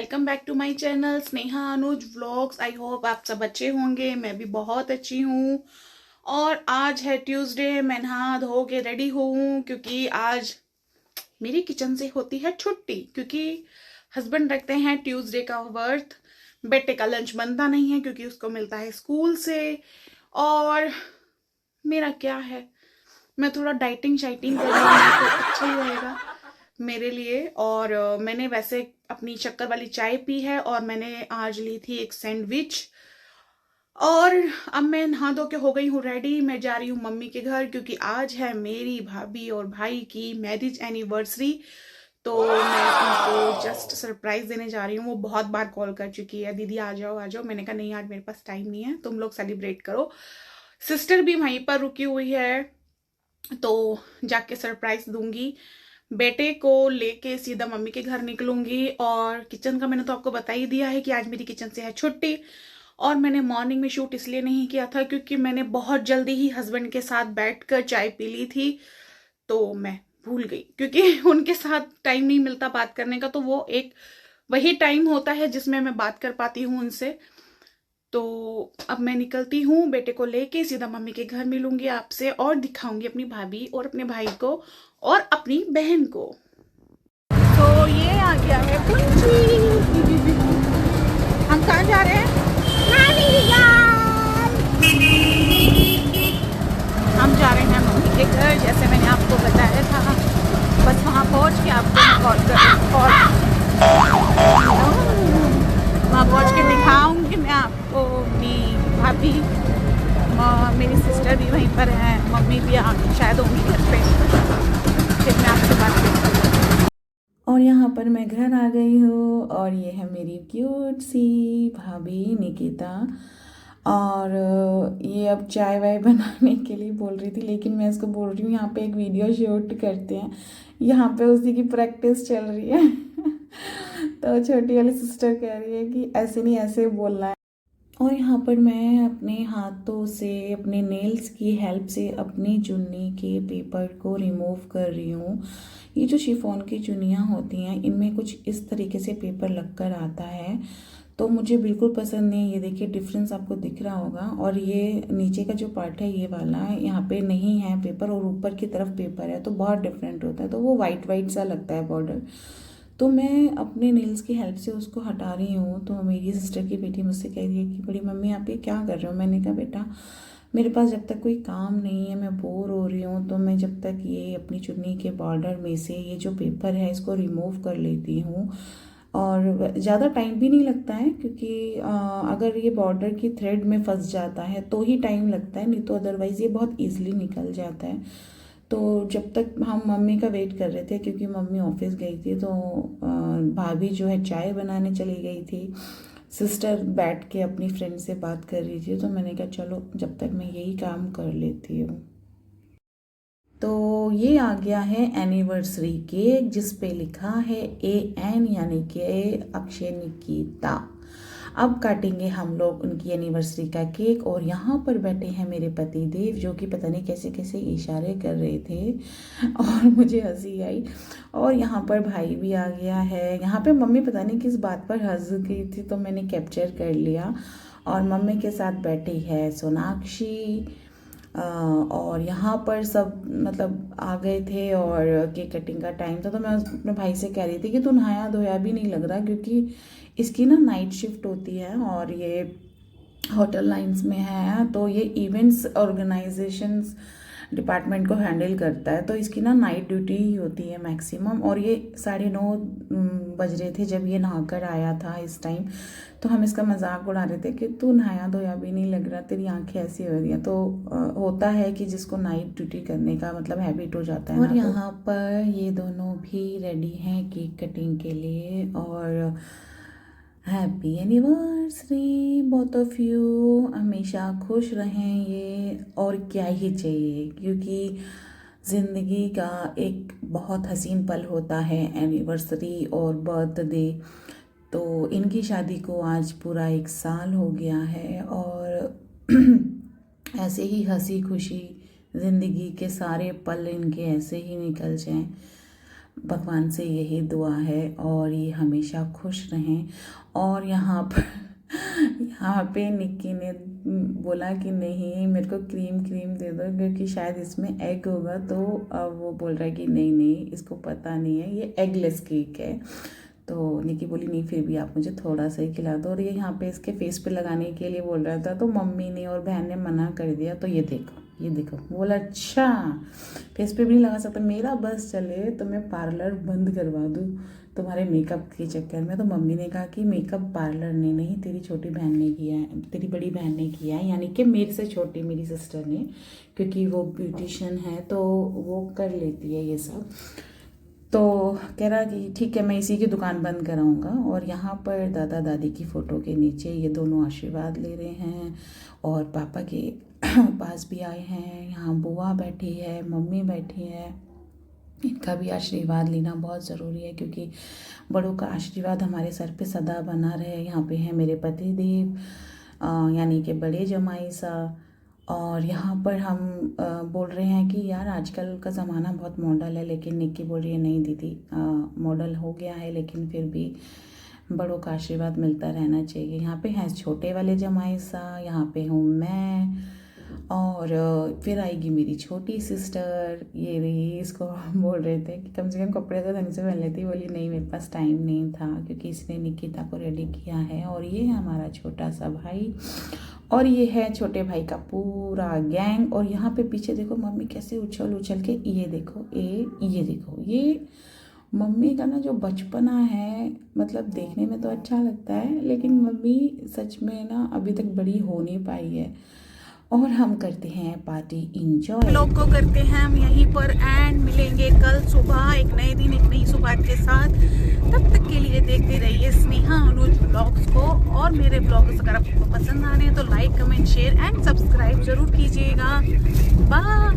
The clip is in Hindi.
Welcome back to my channel Sneha Anuj vlogs. I hope आप सब अच्छे होंगे। मैं भी बहुत अच्छी हूँ। और आज है ट्यूसडे। मैं नहा धो के रेडी हूँ क्योंकि आज मेरी किचन से होती है छुट्टी, क्योंकि हस्बैंड रखते हैं ट्यूसडे का वर्थ। बेटे का लंच बनता नहीं है क्योंकि उसको मिलता है स्कूल से। और मेरा क्या है, मैं थोड़ा डाइटिंग शाइटिंग कर रही हूँ तो अच्छा ही रहेगा मेरे लिए। और मैंने वैसे अपनी शक्कर वाली चाय पी है और मैंने आज ली थी एक सैंडविच। और अब मैं नहा धो के हो गई हूँ रेडी। मैं जा रही हूँ मम्मी के घर क्योंकि आज है मेरी भाभी और भाई की मैरिज एनिवर्सरी। तो मैं उनको जस्ट सरप्राइज देने जा रही हूँ। वो बहुत बार कॉल कर चुकी है, दीदी आ जाओ आ जाओ। मैंने कहा नहीं, आज मेरे पास टाइम नहीं है, तुम लोग सेलिब्रेट करो। सिस्टर भी वहीं पर रुकी हुई है तो जाके सरप्राइज दूंगी। बेटे को लेके सीधा मम्मी के घर निकलूंगी। और किचन का मैंने तो आपको बता ही दिया है कि आज मेरी किचन से है छुट्टी। और मैंने मॉर्निंग में शूट इसलिए नहीं किया था क्योंकि मैंने बहुत जल्दी ही हस्बैंड के साथ बैठकर चाय पी ली थी, तो मैं भूल गई क्योंकि उनके साथ टाइम नहीं मिलता बात करने का। तो वो एक वही टाइम होता है जिसमें मैं बात कर पाती हूँ उनसे। तो अब मैं निकलती हूँ, बेटे को लेके सीधा मम्मी के घर मिलूंगी आपसे और दिखाऊंगी अपनी भाभी और अपने भाई को और अपनी बहन को। तो ये आ गया है कुंची। हम कहाँ जा रहे हैं? हम जा रहे हैं मम्मी के घर, जैसे मैंने आपको बताया था। बस वहाँ पहुँच के आपको वहाँ पहुँच के दिखाऊंगी मैं आपको अपनी भाभी। मेरी सिस्टर भी वहीं पर है, मम्मी भी शायद होंगी घर पे। फिर मैं आपसे बात करूँगी। और यहाँ पर मैं घर आ गई हूँ और ये है मेरी क्यूट सी भाभी निकिता। और ये अब चाय वाय बनाने के लिए बोल रही थी, लेकिन मैं इसको बोल रही हूँ यहाँ पे एक वीडियो शूट करते हैं। यहाँ पे उसी की प्रैक्टिस चल रही है। तो छोटी वाली सिस्टर कह रही है कि ऐसे नहीं ऐसे बोलना है। और यहाँ पर मैं अपने हाथों से अपने नेल्स की हेल्प से अपनी चुन्नी के पेपर को रिमूव कर रही हूँ। ये जो शिफॉन की चुन्नियाँ होती हैं इनमें कुछ इस तरीके से पेपर लगकर आता है, तो मुझे बिल्कुल पसंद नहीं है। ये देखिए डिफरेंस आपको दिख रहा होगा। और ये नीचे का जो पार्ट है ये वाला है, यहाँ पे नहीं है पेपर और ऊपर की तरफ पेपर है, तो बहुत डिफरेंट होता है। तो वो वाइट वाइट सा लगता है बॉर्डर। तो मैं अपने नेल्स की हेल्प से उसको हटा रही हूँ। तो मेरी सिस्टर की बेटी मुझसे कह रही है कि बड़ी मम्मी आप ये क्या कर रहे हो? मैंने कहा बेटा मेरे पास जब तक कोई काम नहीं है, मैं बोर हो रही हूँ, तो मैं जब तक ये अपनी चुन्नी के बॉर्डर में से ये जो पेपर है इसको रिमूव कर लेती हूँ। और ज़्यादा टाइम भी नहीं लगता है क्योंकि अगर ये बॉर्डर की थ्रेड में फंस जाता है तो ही टाइम लगता है, नहीं तो अदरवाइज़ ये बहुत ईजिली निकल जाता है। तो जब तक हम मम्मी का वेट कर रहे थे क्योंकि मम्मी ऑफिस गई थी, तो भाभी जो है चाय बनाने चली गई थी, सिस्टर बैठ के अपनी फ्रेंड से बात कर रही थी, तो मैंने कहा चलो जब तक मैं यही काम कर लेती हूँ। तो ये आ गया है एनिवर्सरी केक जिस पे लिखा है AN यानी कि अक्षय निकिता। अब काटेंगे हम लोग उनकी एनिवर्सरी का केक। और यहाँ पर बैठे हैं मेरे पति देव जो कि पता नहीं कैसे कैसे इशारे कर रहे थे और मुझे हंसी आई। और यहाँ पर भाई भी आ गया है। यहाँ पे मम्मी पता नहीं किस बात पर हंस गई थी तो मैंने कैप्चर कर लिया। और मम्मी के साथ बैठी है सोनाक्षी। और यहाँ पर सब मतलब आ गए थे और केक कटिंग का टाइम था, तो मैं अपने भाई से कह रही थी कि तू नहाया धोया भी नहीं लग रहा, क्योंकि इसकी ना नाइट शिफ्ट होती है और ये होटल लाइंस में है, तो ये इवेंट्स ऑर्गेनाइजेशंस डिपार्टमेंट को हैंडल करता है, तो इसकी ना नाइट ड्यूटी ही होती है मैक्सिमम। और ये 9:30 बज रहे थे जब ये नहाकर आया था इस टाइम। तो हम इसका मजाक उड़ा रहे थे कि तू नहाया धोया भी नहीं लग रहा, तेरी आंखें ऐसी हो रही हैं। तो होता है कि जिसको नाइट ड्यूटी करने का मतलब हैबिट हो जाता है। और यहाँ पर ये दोनों भी रेडी हैं केक कटिंग के लिए। और happy anniversary both of you, हमेशा खुश रहें ये, और क्या ही चाहिए, क्योंकि ज़िंदगी का एक बहुत हसीन पल होता है एनिवर्सरी और बर्थडे। तो इनकी शादी को आज पूरा 1 साल हो गया है और ऐसे ही हंसी खुशी ज़िंदगी के सारे पल इनके ऐसे ही निकल जाएं। भगवान से यही दुआ है और ये हमेशा खुश रहें। और यहाँ पे निक्की ने बोला कि नहीं मेरे को क्रीम दे दो, क्योंकि शायद इसमें एग होगा। तो अब वो बोल रहा है कि नहीं इसको पता नहीं है, ये एगलेस केक है। तो निक्की बोली नहीं फिर भी आप मुझे थोड़ा सा ही खिला दो। और ये यहाँ पे इसके फेस पे लगाने के लिए बोल रहा था, तो मम्मी ने और बहन ने मना कर दिया। तो ये देखो बोला अच्छा फेस पे भी नहीं लगा सकता, मेरा बस चले तो मैं पार्लर बंद करवा दूँ तुम्हारे मेकअप के चक्कर में। तो मम्मी ने कहा कि मेकअप पार्लर ने नहीं, तेरी छोटी बहन ने किया है, तेरी बड़ी बहन ने किया है, यानी कि मेरे से छोटी मेरी सिस्टर ने, क्योंकि वो ब्यूटिशियन है तो वो कर लेती है ये सब। तो कह रहा कि ठीक है मैं इसी की दुकान बंद कराऊंगा। और यहाँ पर दादा दादी की फ़ोटो के नीचे ये दोनों आशीर्वाद ले रहे हैं और पापा के पास भी आए हैं। यहाँ बुआ बैठी है, मम्मी बैठी है, इनका भी आशीर्वाद लेना बहुत ज़रूरी है, क्योंकि बड़ों का आशीर्वाद हमारे सर पे सदा बना रहे। यहाँ पे है मेरे पति देव यानी कि बड़े जमाई सा। और यहाँ पर हम बोल रहे हैं कि यार आजकल का ज़माना बहुत मॉडल है, लेकिन निक्की बोल रही है नहीं दीदी मॉडल हो गया है लेकिन फिर भी बड़ों का आशीर्वाद मिलता रहना चाहिए। यहाँ पे हैं छोटे वाले जमाई सा, यहाँ पे हूँ मैं, और फिर आएगी मेरी छोटी सिस्टर ये रही। इसको हम बोल रहे थे कि कम से कम कपड़े तो ढंग से पहन लेती, बोली नहीं मेरे पास टाइम नहीं था क्योंकि इसने निकिता को रेडी किया है। और ये है हमारा छोटा सा भाई और ये है छोटे भाई का पूरा गैंग। और यहाँ पे पीछे देखो मम्मी कैसे उछल के, ये देखो ये मम्मी का ना जो बचपना है, मतलब देखने में तो अच्छा लगता है लेकिन मम्मी सच में ना अभी तक बड़ी हो नहीं पाई है। और हम करते हैं पार्टी इंजॉय। लोग को करते हैं हम यहीं पर एंड मिलेंगे कल सुबह एक नए दिन एक नई सुबह के साथ। तब तक के लिए देखते रहिए स्नेहा अनुज ब्लॉग्स को। और मेरे ब्लॉग्स अगर आपको पसंद आ रहे हैं तो like comment share and subscribe जरूर कीजिएगा। बाय।